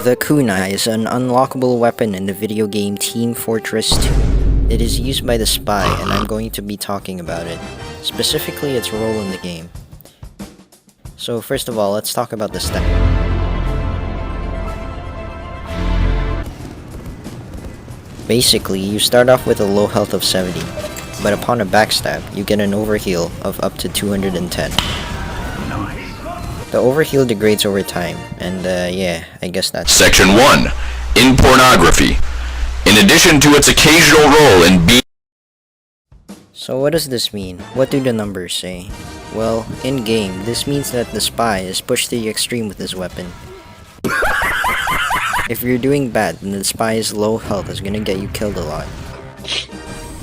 The Kunai is an unlockable weapon in the video game Team Fortress 2. It is used by the spy, and I'm going to be talking about it, specifically its role in the game. So first of all, let's talk about the stat. Basically, you start off with a low health of 70, but upon a backstab, you get an overheal of up to 210. The overheal degrades over time, and yeah, I guess that's... Section 1. In pornography. In addition to its occasional role in being... So what does this mean? What do the numbers say? Well, in-game, this means that the spy is pushed to the extreme with this weapon. If you're doing bad, then the spy's low health is gonna get you killed a lot.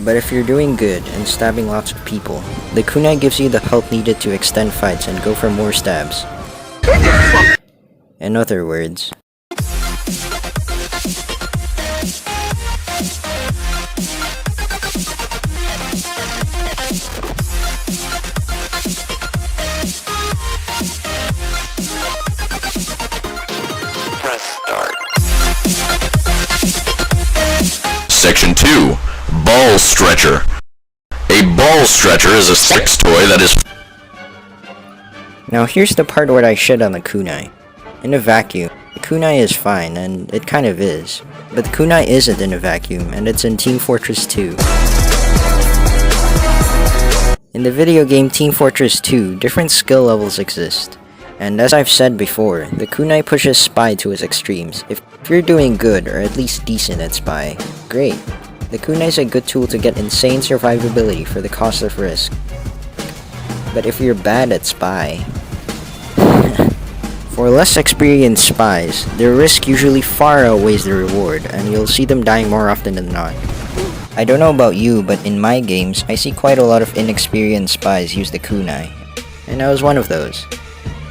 But if you're doing good and stabbing lots of people, the kunai gives you the health needed to extend fights and go for more stabs. In other words, press start. Section 2. Ball stretcher. A ball stretcher is a sex toy that is... Now here's the part where I shit on the kunai. In a vacuum, the kunai is fine, and it kind of is. But the kunai isn't in a vacuum, and it's in Team Fortress 2. In the video game Team Fortress 2, different skill levels exist. And as I've said before, the kunai pushes spy to its extremes. If you're doing good, or at least decent at spy, great. The kunai is a good tool to get insane survivability for the cost of risk. But if you're bad at spy... For less experienced spies, the risk usually far outweighs the reward, and you'll see them dying more often than not. I don't know about you, but in my games, I see quite a lot of inexperienced spies use the kunai, and I was one of those.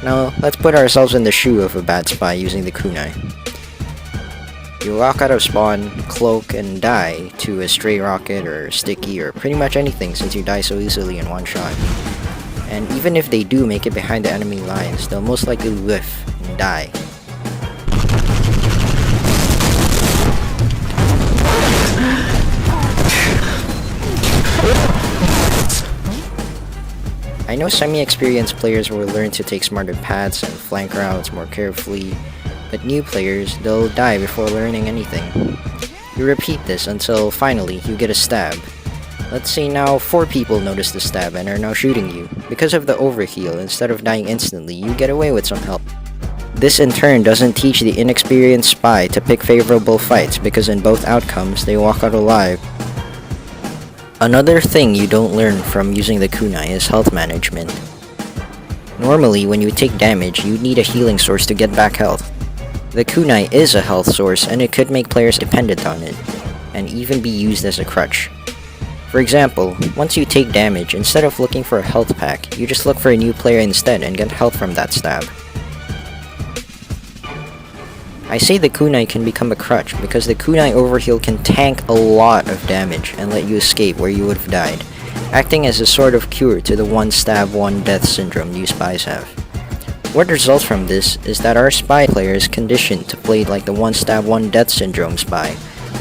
Now, let's put ourselves in the shoe of a bad spy using the kunai. You walk out of spawn, cloak, and die to a stray rocket or sticky or pretty much anything since you die so easily in one shot. And even if they do make it behind the enemy lines, they'll most likely whiff and die. I know semi-experienced players will learn to take smarter paths and flank routes more carefully, but new players, they'll die before learning anything. You repeat this until finally you get a stab. Let's say now 4 people notice the stab and are now shooting you. Because of the overheal, instead of dying instantly, you get away with some help. This in turn doesn't teach the inexperienced spy to pick favorable fights because in both outcomes, they walk out alive. Another thing you don't learn from using the kunai is health management. Normally, when you take damage, you need a healing source to get back health. The kunai is a health source and it could make players dependent on it, and even be used as a crutch. For example, once you take damage, instead of looking for a health pack, you just look for a new player instead and get health from that stab. I say the kunai can become a crutch because the kunai overheal can tank a lot of damage and let you escape where you would have died, acting as a sort of cure to the one stab, one death syndrome new spies have. What results from this is that our spy player is conditioned to play like the one stab, one death syndrome spy,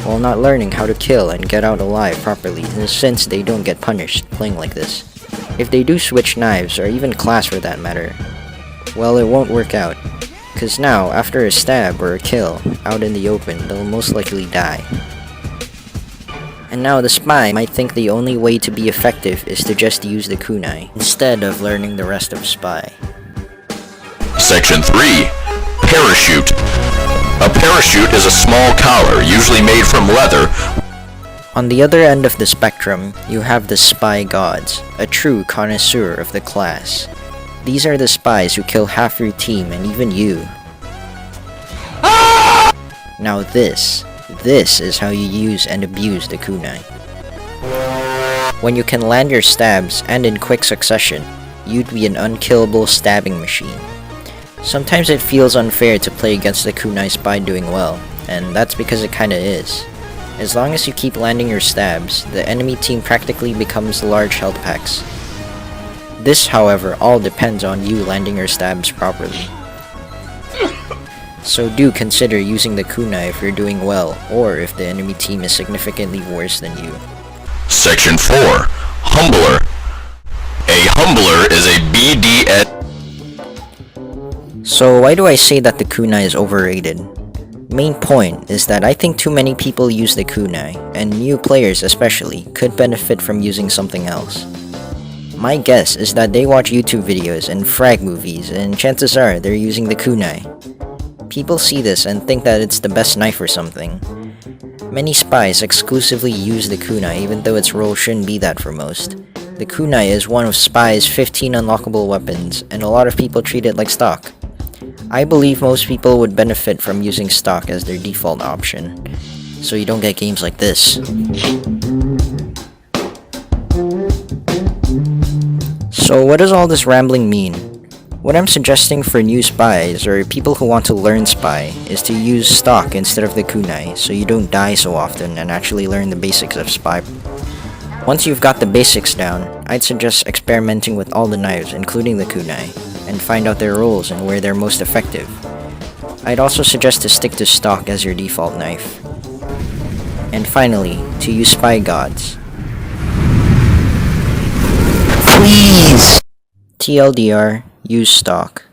while not learning how to kill and get out alive properly since they don't get punished playing like this. If they do switch knives, or even class for that matter, well, it won't work out. Cause now, after a stab or a kill, out in the open, they'll most likely die. And now the spy might think the only way to be effective is to just use the kunai, instead of learning the rest of spy. Section 3. Parachute. A parachute is a small collar, usually made from leather. On the other end of the spectrum, you have the spy gods, a true connoisseur of the class. These are the spies who kill half your team and even you. Now this is how you use and abuse the kunai. When you can land your stabs and in quick succession, you'd be an unkillable stabbing machine. Sometimes it feels unfair to play against the kunai spy doing well, and that's because it kinda is. As long as you keep landing your stabs, the enemy team practically becomes large health packs. This, however, all depends on you landing your stabs properly. So do consider using the kunai if you're doing well, or if the enemy team is significantly worse than you. Section 4. Humbler. A humbler is a BDS. So why do I say that the kunai is overrated? Main point is that I think too many people use the kunai, and new players especially could benefit from using something else. My guess is that they watch YouTube videos and frag movies, and chances are they're using the kunai. People see this and think that it's the best knife or something. Many spies exclusively use the kunai even though its role shouldn't be that for most. The kunai is one of Spy's 15 unlockable weapons, and a lot of people treat it like stock. I believe most people would benefit from using stock as their default option, so you don't get games like this. So what does all this rambling mean? What I'm suggesting for new spies, or people who want to learn spy, is to use stock instead of the kunai, so you don't die so often and actually learn the basics of spy. Once you've got the basics down, I'd suggest experimenting with all the knives, including the kunai, and find out their roles and where they're most effective. I'd also suggest to stick to stock as your default knife. And finally, to use spy gods. Please! TLDR, use stock.